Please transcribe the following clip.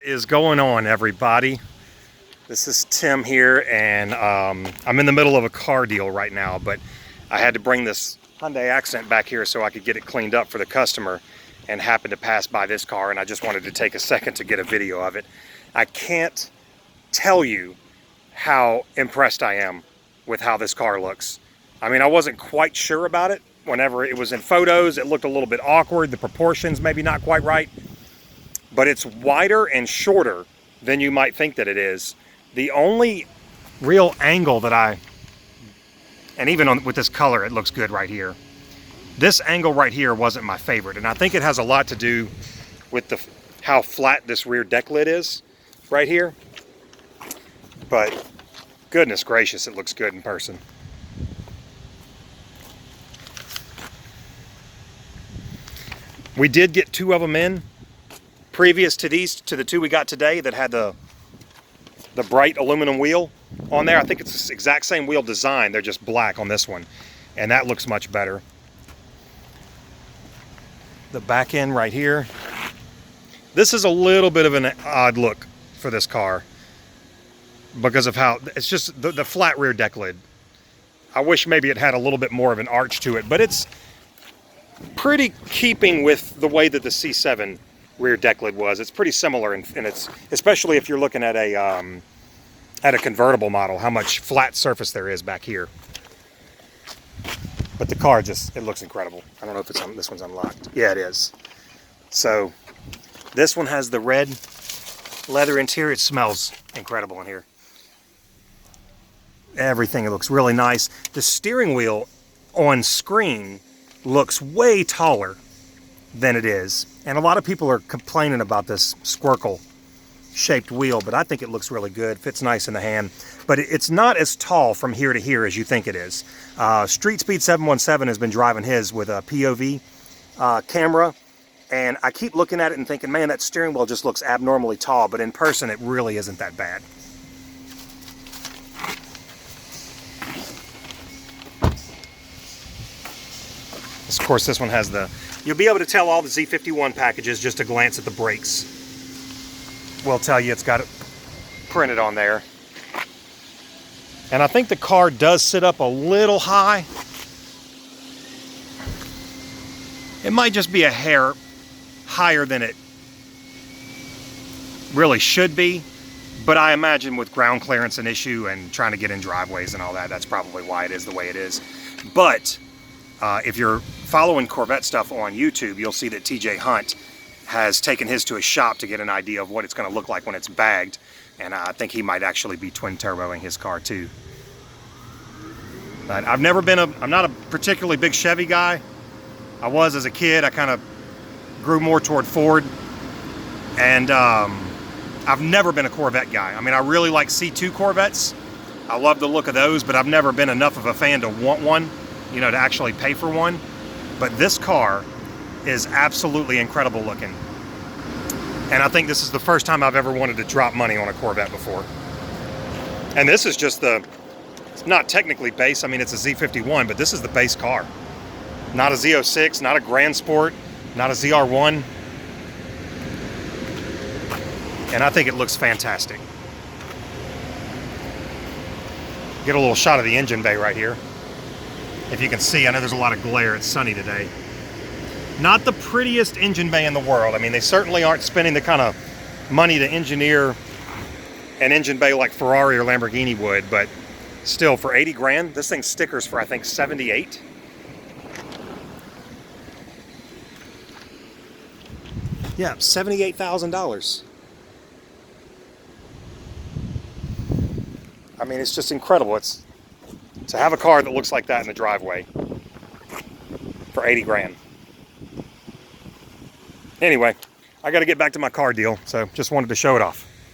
Is going on, everybody? This is Tim here, and I'm in the middle of a car deal right now, but I had to bring this Hyundai Accent back here so I could get it cleaned up for the customer, and happened to pass by this car, and I just wanted to take a second to get a video of it. I can't tell you how impressed I am with how this car looks. I mean, I wasn't quite sure about it. Whenever it was in photos, it looked a little bit awkward. The proportions maybe not quite right. But it's wider and shorter than you might think that it is. The only real angle that and even with this color, it looks good right here. This angle right here wasn't my favorite, and I think it has a lot to do with how flat this rear deck lid is right here. But goodness gracious, it looks good in person. We did get two of them in. Previous to the two we got today that had the bright aluminum wheel on there. I think it's the exact same wheel design, they're just black on this one, and that looks much better. The back end right here, this is a little bit of an odd look for this car because of how it's just the flat rear deck lid. I wish maybe it had a little bit more of an arch to it, but it's pretty keeping with the way that the C7 rear deck lid was. It's pretty similar, and it's especially if you're looking at a convertible model, how much flat surface there is back here. But the car it looks incredible. I don't know if this one's unlocked. Yeah, it is. So this one has the red leather interior. It smells incredible in here. Everything looks really nice. The steering wheel on screen looks way taller than it is, and a lot of people are complaining about this squircle shaped wheel, but I think it looks really good, fits nice in the hand. But it's not as tall from here to here as you think it is. Street Speed 717 has been driving his with a POV camera, and I keep looking at it and thinking, man, that steering wheel just looks abnormally tall, but in person it really isn't that bad. Of course, this one has you'll be able to tell all the Z51 packages just a glance at the brakes. Will tell you it's got it printed on there. And I think the car does sit up a little high. It might just be a hair higher than it really should be, but I imagine with ground clearance an issue and trying to get in driveways and all that, that's probably why it is the way it is. But if you're following Corvette stuff on YouTube, you'll see that TJ Hunt has taken his to a shop to get an idea of what it's going to look like when it's bagged, and I think he might actually be twin turboing his car too. But I'm not a particularly big Chevy guy. I was as a kid. I kind of grew more toward Ford, and I've never been a Corvette guy. I mean, I really like C2 Corvettes. I love the look of those, but I've never been enough of a fan to want one, you know, to actually pay for one. But this car is absolutely incredible looking. And I think this is the first time I've ever wanted to drop money on a Corvette before. And this is just it's not technically base. I mean, it's a Z51, but this is the base car. Not a Z06, not a Grand Sport, not a ZR1. And I think it looks fantastic. Get a little shot of the engine bay right here. If you can see, I know there's a lot of glare. It's sunny today. Not the prettiest engine bay in the world. I mean, they certainly aren't spending the kind of money to engineer an engine bay like Ferrari or Lamborghini would, but still, for 80 grand, this thing's stickers for, I think, 78. Yeah, $78,000. I mean, it's just incredible. It's to have a car that looks like that in the driveway for 80 grand. Anyway, I got to get back to my car deal, so just wanted to show it off.